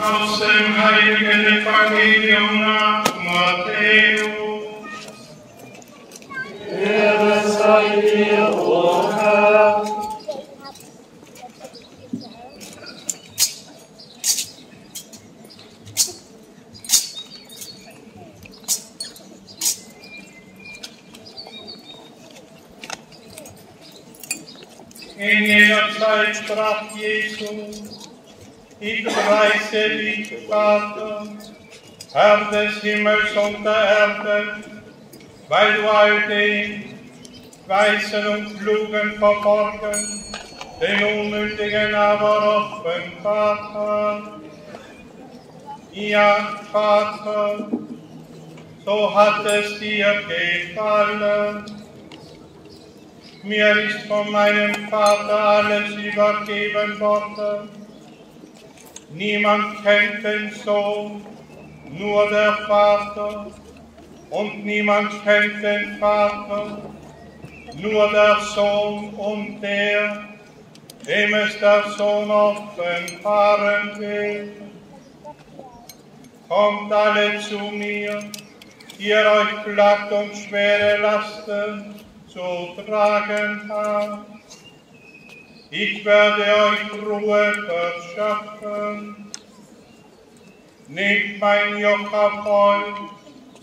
Aus dem heiligen Evangelium nach Matthäus. Ehre sei dir, o Herr. In jener Zeit sprach Jesus: Ich preise dich, Vater, Herr des Himmels und der Erde, weil du all den Weisen und Klugen verborgen, den Unmündigen aber offenbart hast. Ja, Vater, so hat es dir gefallen. Mir ist von meinem Vater alles übergeben worden. Niemand kennt den Sohn, nur der Vater. Und niemand kennt den Vater, nur der Sohn und der, dem es der Sohn offenbaren will. Kommt alle zu mir, ihr euch platt und schwere Lasten zu tragen habt. Ich werde euch Ruhe verschaffen. Nehmt mein Joch auf euch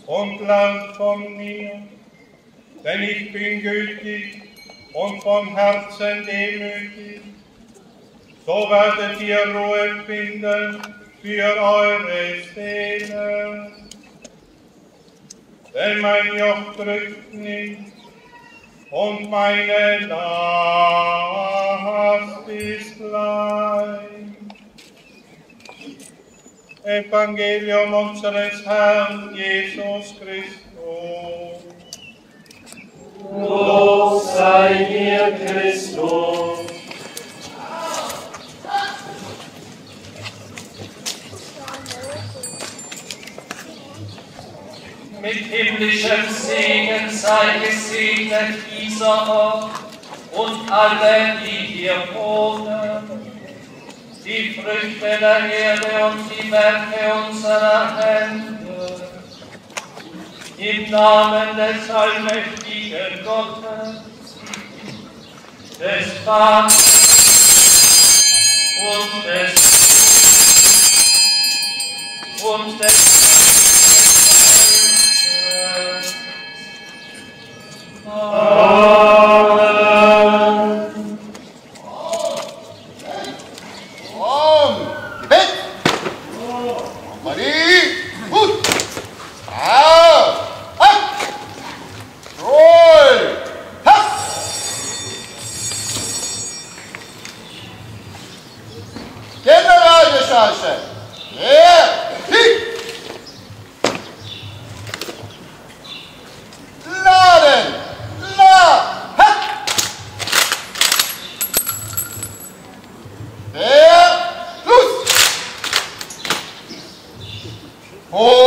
und lernt von mir, denn ich bin gütig und von Herzen demütig. So werdet ihr Ruhe finden für eure Seelen. Denn mein Joch drückt nicht, und meine Last ist leicht. Evangelium unseres Herrn Jesus Christus. Lob sei dir, Christus. Mit himmlischem Segen sei gesegnet dieser Ort und alle, die hier wohnen. Die Früchte der Erde und die Werke unserer Hände. Im Namen des allmächtigen Gottes, des Vaters und des Amen. Gebet! Marie! Gut! Auf! Ab! Roll! Hopp! Generalgeschalche! Ja! Hiep! Laden! La! Hopp! Der! Los! Oh!